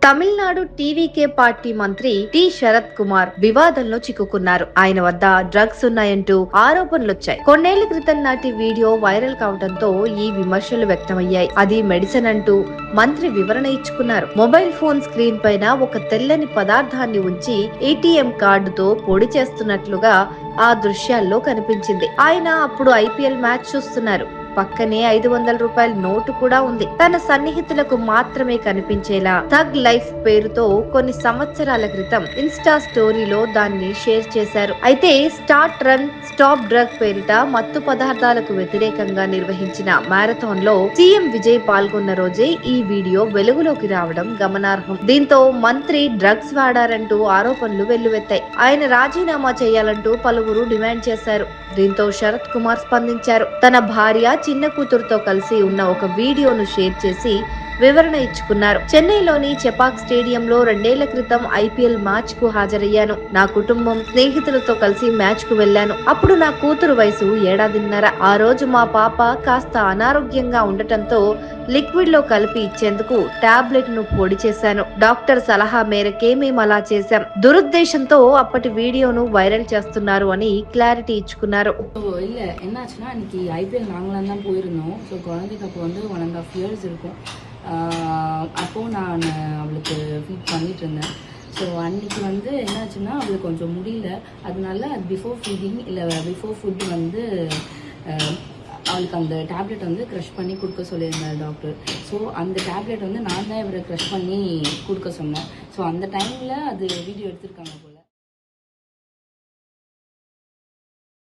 Tamil Nadu TVK party మంత్రి T Sarath Kumar వివాదంలో చిక్కుకున్నారు. ఆయన వద్ద డ్రగ్స్ ఉన్నాయంటూ ఆరోపణలొచ్చాయి. కొన్నేళ్ల క్రితం నాటి వీడియో వైరల్ కావడంతో ఈ విమర్శలు వ్యక్తమయ్యాయి. అది మెడిసిన్ అంటూ మంత్రి వివరణ ఇచ్చుకున్నారు. మొబైల్ ఫోన్ స్క్రీన్ పైన ఒక తెల్లని పదార్థాన్ని ఉంచి ఏటీఎం కార్డుతో పొడి చేస్తున్నట్లుగా ఆ దృశ్యాల్లో కనిపించింది. ఆయన అప్పుడు ఐపీఎల్ మ్యాచ్ చూస్తున్నారు. పక్కనే 500 రూపాయల నోటు కూడా ఉంది. తన సన్నిహితులకు మాత్రమే కనిపించేలా థగ్ లైఫ్ పేరుతో కొన్ని సంవత్సరాల క్రితం ఇన్స్టా స్టోరీలో దాన్ని షేర్ చేశారు. అయితే స్టార్ట్ రన్ స్టాప్ డ్రగ్ పేరిట మత్తు పదార్థాలకు వ్యతిరేకంగా నిర్వహించిన మ్యారథాన్ లో సీఎం విజయ్ పాల్గొన్న రోజే ఈ వీడియో వెలుగులోకి రావడం గమనార్హం. దీంతో మంత్రి డ్రగ్స్ వాడారంటూ ఆరోపణలు వెల్లువెత్తాయి. ఆయన రాజీనామా చేయాలంటూ పలువురు డిమాండ్ చేశారు. దీంతో శరత్ కుమార్ స్పందించారు. తన భార్య చిన్న కూతురుతో కలిసి ఉన్న ఒక వీడియోను షేర్ చేసి వివరణ ఇచ్చుకున్నారు. చెన్నైలోని చెపాక్ స్టేడియంలో 2 ఏళ్ల క్రితం ఐపీఎల్ మ్యాచ్ కు హాజరయ్యాను. నా కుటుంబం స్నేహితులతో కలిసి మ్యాచ్ కు వెళ్లాను. అప్పుడు నా కూతురు వయసు 1.5 ఏళ్ల. ఆ రోజు మా పాప కాస్త అనారోగ్యంగా ఉండటంతో లిక్విడ్ లో కలిపి ఇచ్చేందుకు టాబ్లెట్ ను పొడి చేశాను. డాక్టర్ సలహా మేరకే మేము అలా చేశాం. దురుద్దేశంతో అప్పటి వీడియోను వైరల్ చేస్తున్నారు అని క్లారిటీ ఇచ్చుకున్నారు. இல்ல என்னாச்சுன்னா அன்னைக்கு ஐபிஎல் நாங்களாம் தான் போயிருந்தோம். ஸோ குழந்தைக்கு அப்போ வந்து 1.5 years இருக்கும். அப்போது நான் அவளுக்கு ஃபீட் பண்ணிட்டு இருந்தேன். ஸோ அன்றைக்கி வந்து என்னாச்சுன்னா அவளுக்கு கொஞ்சம் முடியல. அதனால அது பிஃபோர் ஃபீடிங் இல்லை பிஃபோர் ஃபுட் வந்து அவளுக்கு அந்த டேப்லெட் வந்து க்ரஷ் பண்ணி கொடுக்க சொல்லியிருந்தார் டாக்டர். ஸோ அந்த டேப்லெட் வந்து நான் தான் இவரை க்ரஷ் பண்ணி கொடுக்க சொன்னேன். ஸோ அந்த டைமில் அது வீடியோ எடுத்திருக்காங்க.